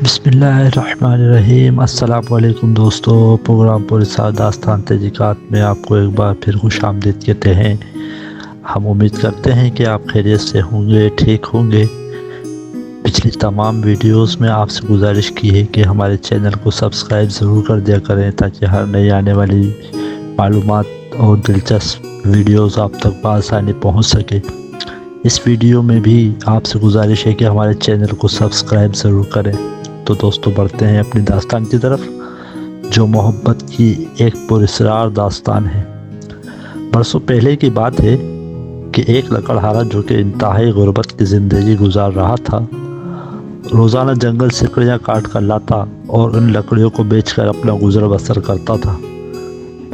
بسم اللہ الرحمن الرحیم۔ السلام علیکم دوستو، پروگرام پورے ساتھ داستان تحقیقات میں آپ کو ایک بار پھر خوش آمدید کہتے ہیں۔ ہم امید کرتے ہیں کہ آپ خیریت سے ہوں گے، ٹھیک ہوں گے۔ پچھلی تمام ویڈیوز میں آپ سے گزارش کی ہے کہ ہمارے چینل کو سبسکرائب ضرور کر دیا کریں تاکہ ہر نئی آنے والی معلومات اور دلچسپ ویڈیوز آپ تک بآسانی پہنچ سکے۔ اس ویڈیو میں بھی آپ سے گزارش ہے کہ ہمارے چینل کو سبسکرائب ضرور کریں۔ تو دوستو بڑھتے ہیں اپنی داستان کی طرف، جو محبت کی ایک پراسرار داستان ہے۔ برسوں پہلے کی بات ہے کہ ایک لکڑہارا جو کہ انتہائی غربت کی زندگی گزار رہا تھا، روزانہ جنگل سے لکڑیاں کاٹ کر لاتا اور ان لکڑیوں کو بیچ کر اپنا گزر بسر کرتا تھا۔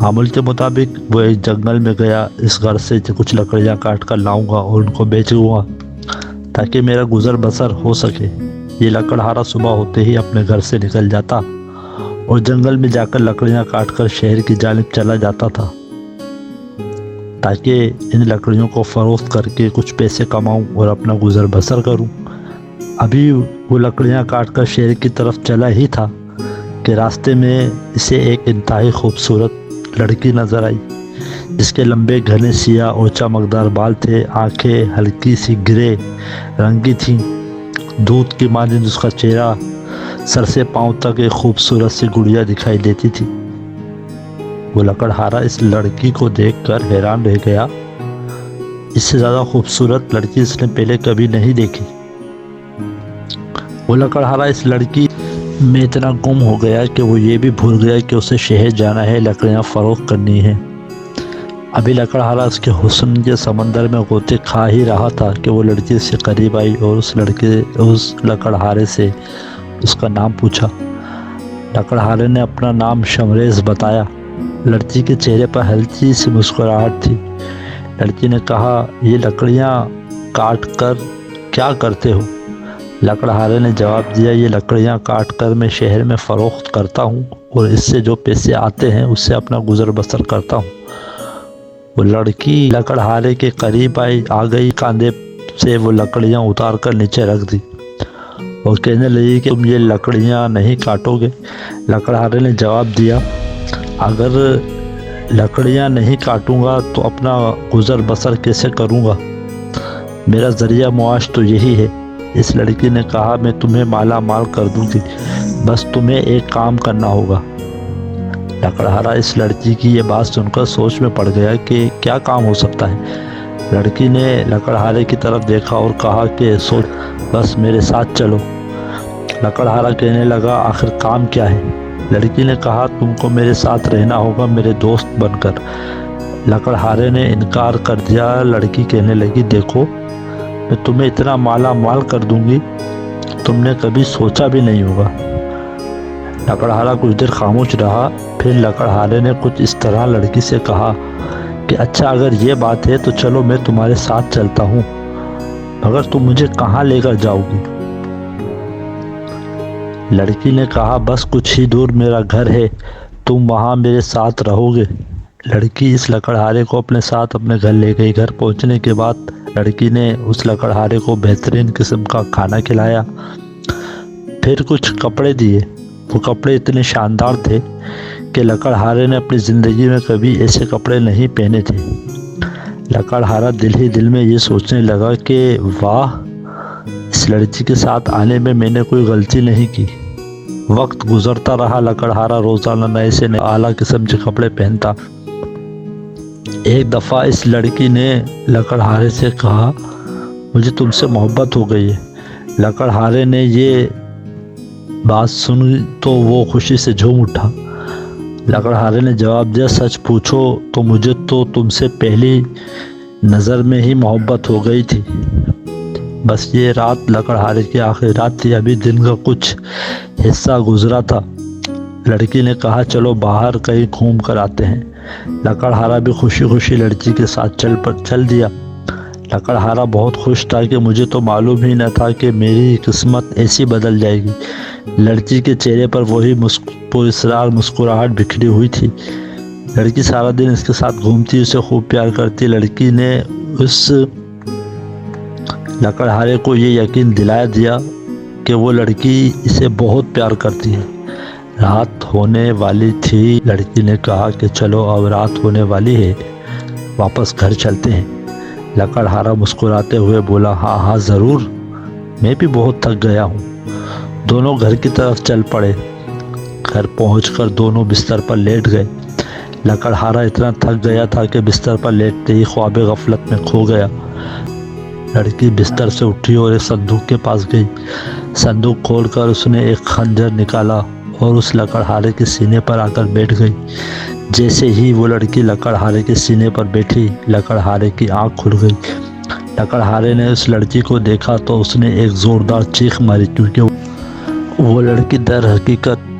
معمول کے مطابق وہ ایک جنگل میں گیا، اس گھر سے کچھ لکڑیاں کاٹ کر لاؤں گا اور ان کو بیچوں گا تاکہ میرا گزر بسر ہو سکے۔ یہ لکڑہارا صبح ہوتے ہی اپنے گھر سے نکل جاتا اور جنگل میں جا کر لکڑیاں کاٹ کر شہر کی جانب چلا جاتا تھا تاکہ ان لکڑیوں کو فروخت کر کے کچھ پیسے کماؤں اور اپنا گزر بسر کروں۔ ابھی وہ لکڑیاں کاٹ کر شہر کی طرف چلا ہی تھا کہ راستے میں اسے ایک انتہائی خوبصورت لڑکی نظر آئی، جس کے لمبے گھنے سیاہ اور چمکدار بال تھے، آنکھیں ہلکی سی گرے رنگ کی تھیں، دودھ کی مانند اس کا چہرہ، سر سے پاؤں تک ایک خوبصورت سی گڑیا دکھائی دیتی تھی۔ وہ لکڑہارا اس لڑکی کو دیکھ کر حیران رہ گیا۔ اس سے زیادہ خوبصورت لڑکی اس نے پہلے کبھی نہیں دیکھی۔ وہ لکڑہارا اس لڑکی میں اتنا گم ہو گیا کہ وہ یہ بھی بھول گیا کہ اسے شہر جانا ہے، لکڑیاں فروخت کرنی ہیں۔ ابھی لکڑہارا اس کے حسن کے سمندر میں غوطے کھا ہی رہا تھا کہ وہ لڑکی سے قریب آئی اور اس لکڑہارے سے اس کا نام پوچھا۔ لکڑہارے نے اپنا نام شمریز بتایا۔ لڑکی کے چہرے پر ہلکی سی مسکراہٹ تھی۔ لڑکی نے کہا، یہ لکڑیاں کاٹ کر کیا کرتے ہو؟ لکڑہارے نے جواب دیا، یہ لکڑیاں کاٹ کر میں شہر میں فروخت کرتا ہوں اور اس سے جو پیسے آتے ہیں اس سے اپنا گزر بسر کرتا ہوں۔ وہ لڑکی لکڑہارے کے قریب آ گئی، کاندھے سے وہ لکڑیاں اتار کر نیچے رکھ دی اور کہنے لگی کہ تم یہ لکڑیاں نہیں کاٹو گے؟ لکڑہارے نے جواب دیا، اگر لکڑیاں نہیں کاٹوں گا تو اپنا گزر بسر کیسے کروں گا؟ میرا ذریعہ معاش تو یہی ہے۔ اس لڑکی نے کہا، میں تمہیں مالا مال کر دوں گی، بس تمہیں ایک کام کرنا ہوگا۔ لکڑہارا اس لڑکی کی یہ بات سن کر سوچ میں پڑ گیا کہ کیا کام ہو سکتا ہے۔ لڑکی نے لکڑہارے کی طرف دیکھا اور کہا کہ سوچ، بس میرے ساتھ چلو۔ لکڑہارا کہنے لگا، آخر کام کیا ہے؟ لڑکی نے کہا، تم کو میرے ساتھ رہنا ہوگا، میرے دوست بن کر۔ لکڑہارے نے انکار کر دیا۔ لڑکی کہنے لگی، دیکھو میں تمہیں اتنا مالا مال کر دوں گی، تم نے کبھی سوچا بھی نہیں ہوگا۔ لکڑہارا کچھ دیر خاموش رہا، پھر لکڑہارے نے کچھ اس طرح لڑکی سے کہا کہ اچھا اگر یہ بات ہے تو چلو میں تمہارے ساتھ چلتا ہوں، مگر تم مجھے کہاں لے کر جاؤ گی؟ لڑکی نے کہا، بس کچھ ہی دور میرا گھر ہے، تم وہاں میرے ساتھ رہو گے۔ لڑکی اس لکڑہارے کو اپنے ساتھ اپنے گھر لے گئی۔ گھر پہنچنے کے بعد لڑکی نے اس لکڑہارے کو بہترین قسم کا کھانا کھلایا، پھر کچھ کپڑے دیے۔ وہ کپڑے اتنے شاندار تھے کہ لکڑہارے نے اپنی زندگی میں کبھی ایسے کپڑے نہیں پہنے تھے۔ لکڑہارا دل ہی دل میں یہ سوچنے لگا کہ واہ، اس لڑکی کے ساتھ آنے میں نے کوئی غلطی نہیں کی۔ وقت گزرتا رہا، لکڑہارا روزانہ نئے سے نئے اعلیٰ قسم کے کپڑے پہنتا۔ ایک دفعہ اس لڑکی نے لکڑہارے سے کہا، مجھے تم سے محبت ہو گئی ہے۔ لکڑہارے نے یہ بات سنی تو وہ خوشی سے جھوم اٹھا۔ لکڑہارے نے جواب دیا، سچ پوچھو تو مجھے تو تم سے پہلی نظر میں ہی محبت ہو گئی تھی۔ بس یہ رات لکڑہارے کی آخری رات تھی، ابھی دن کا کچھ حصہ گزرا تھا۔ لڑکی نے کہا، چلو باہر کہیں گھوم کر آتے ہیں۔ لکڑہارا بھی خوشی خوشی لڑکی کے ساتھ چل دیا۔ لکڑہارا بہت خوش تھا کہ مجھے تو معلوم ہی نہ تھا کہ میری قسمت ایسی بدل جائے گی۔ لڑکی کے چہرے پر وہی پراسرار مسکراہٹ بکھری ہوئی تھی۔ لڑکی سارا دن اس کے ساتھ گھومتی، اسے خوب پیار کرتی۔ لڑکی نے اس لکڑہارے کو یہ یقین دلا دیا کہ وہ لڑکی اسے بہت پیار کرتی ہے۔ رات ہونے والی تھی، لڑکی نے کہا کہ چلو اب رات ہونے والی ہے، واپس گھر چلتے ہیں۔ لکڑہارا مسکراتے ہوئے بولا ہاں ہاں ضرور، میں بھی بہت تھک گیا ہوں۔ دونوں گھر کی طرف چل پڑے۔ گھر پہنچ کر دونوں بستر پر لیٹ گئے۔ لکڑہارا اتنا تھک گیا تھا کہ بستر پر لیٹتے ہی خواب غفلت میں کھو گیا۔ لڑکی بستر سے اٹھی اور ایک صندوق کے پاس گئی۔ صندوق کھول کر اس نے ایک خنجر نکالا اور اس لکڑہارے کے سینے پر آ کر بیٹھ گئی۔ جیسے ہی وہ لڑکی لکڑہارے کے سینے پر بیٹھی، لکڑہارے کی آنکھ کھل گئی۔ لکڑہارے نے اس لڑکی کو دیکھا تو اس نے ایک زوردار چیخ ماری، کیونکہ وہ لڑکی در حقیقت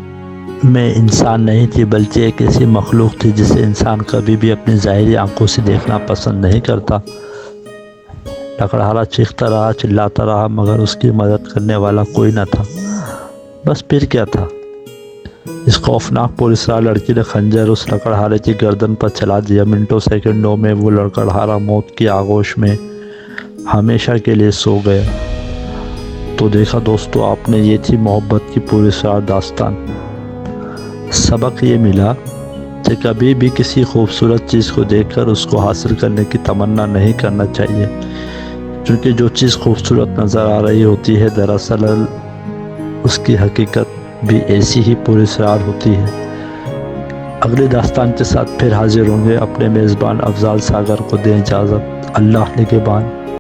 میں انسان نہیں تھی بلکہ ایک ایسی مخلوق تھی جسے انسان کبھی بھی اپنی ظاہری آنکھوں سے دیکھنا پسند نہیں کرتا۔ لکڑہارا چیختا رہا، چلاتا رہا، مگر اس کی مدد کرنے والا کوئی نہ تھا۔ بس پھر کیا تھا؟ اس خوفناک پراسرار لڑکی نے خنجر اس لکڑہارے کی گردن پر چلا دیا۔ منٹوں سیکنڈوں میں وہ لکڑہارا موت کی آغوش میں ہمیشہ کے لیے سو گیا۔ تو دیکھا دوستو آپ نے، یہ تھی محبت کی پراسرار داستان۔ سبق یہ ملا کہ کبھی بھی کسی خوبصورت چیز کو دیکھ کر اس کو حاصل کرنے کی تمنا نہیں کرنا چاہیے، کیونکہ جو چیز خوبصورت نظر آ رہی ہوتی ہے دراصل اس کی حقیقت بھی ایسی ہی پراسرار ہوتی ہے۔ اگلی داستان کے ساتھ پھر حاضر ہوں گے۔ اپنے میزبان افضال ساگر کو دیں اجازت۔ اللہ نگہبان۔